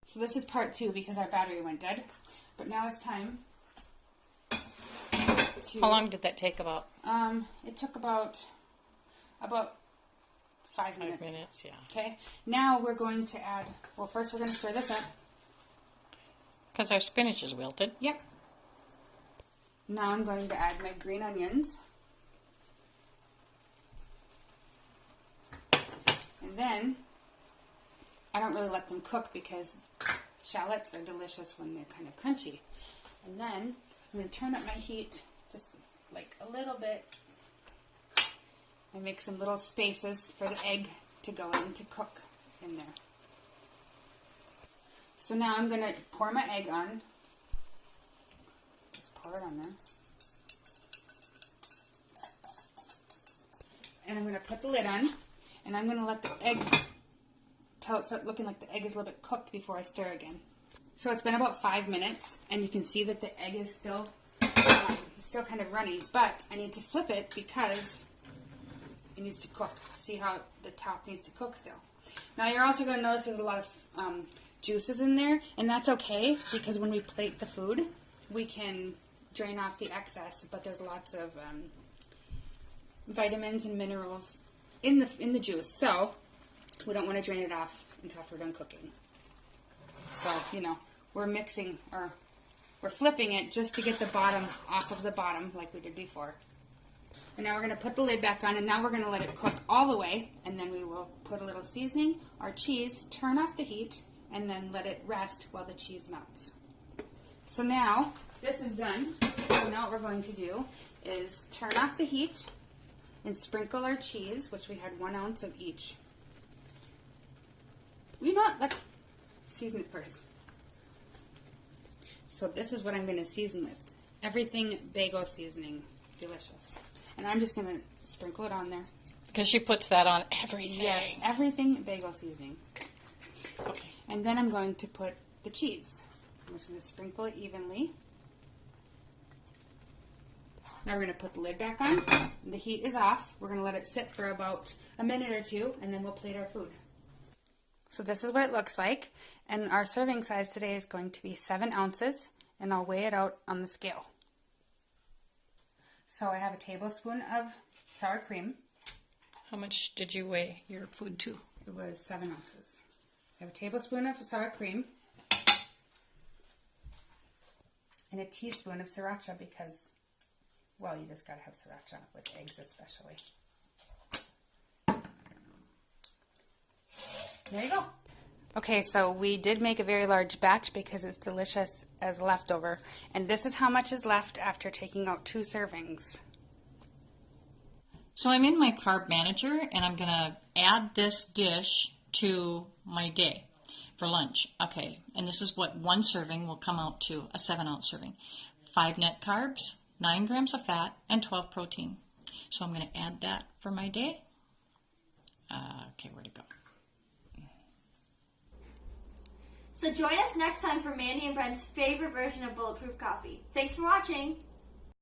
So this is part 2 because our battery went dead. But now it's time to... How long did that take about? It took about 5 minutes. 5 minutes, yeah. Okay. Now we're going to add... Well, first we're going to stir this up. Because our spinach is wilted. Yep. Now I'm going to add my green onions. And then, I don't really let them cook because shallots are delicious when they're kind of crunchy. And then, I'm going to turn up my heat just like a little bit. And make some little spaces for the egg to go in to cook in there. So now I'm going to pour my egg on. Just pour it on there. And I'm going to put the lid on. And I'm going to let the egg, till it starts looking like the egg is a little bit cooked before I stir again. So it's been about 5 minutes. And you can see that the egg is still kind of runny. But I need to flip it because it needs to cook. See how the top needs to cook still. Now you're also going to notice there's a lot of juices in there, and that's okay because when we plate the food, we can drain off the excess. But there's lots of vitamins and minerals in the juice, so we don't want to drain it off until after we're done cooking. So we're mixing or we're flipping it just to get the bottom off of the bottom like we did before. And now we're going to put the lid back on, and now we're going to let it cook all the way, and then we will put a little seasoning, our cheese, turn off the heat, and then let it rest while the cheese melts. So now, this is done. So now what we're going to do is turn off the heat and sprinkle our cheese, which we had 1 ounce of each. Let's season it first. So this is what I'm going to season with. Everything bagel seasoning. Delicious. And I'm just going to sprinkle it on there. Because she puts that on everything. Yes, everything bagel seasoning. Okay. And then I'm going to put the cheese. I'm just going to sprinkle it evenly. Now we're going to put the lid back on. The heat is off. We're going to let it sit for about a minute or two, and then we'll plate our food. So this is what it looks like. And our serving size today is going to be 7 ounces, and I'll weigh it out on the scale. So I have a tablespoon of sour cream. How much did you weigh your food to? It was 7 ounces. I have a tablespoon of sour cream and a teaspoon of sriracha because, well, you just gotta have sriracha with eggs especially. There you go. Okay, so we did make a very large batch because it's delicious as leftover. And this is how much is left after taking out 2 servings. So I'm in my carb manager, and I'm going to add this dish to my day for lunch. Okay, and this is what 1 serving will come out to, a 7-ounce serving. 5 net carbs, 9 grams of fat, and 12 protein. So I'm going to add that for my day. Okay, where'd it go? So join us next time for Mandy and Brent's favorite version of Bulletproof Coffee. Thanks for watching.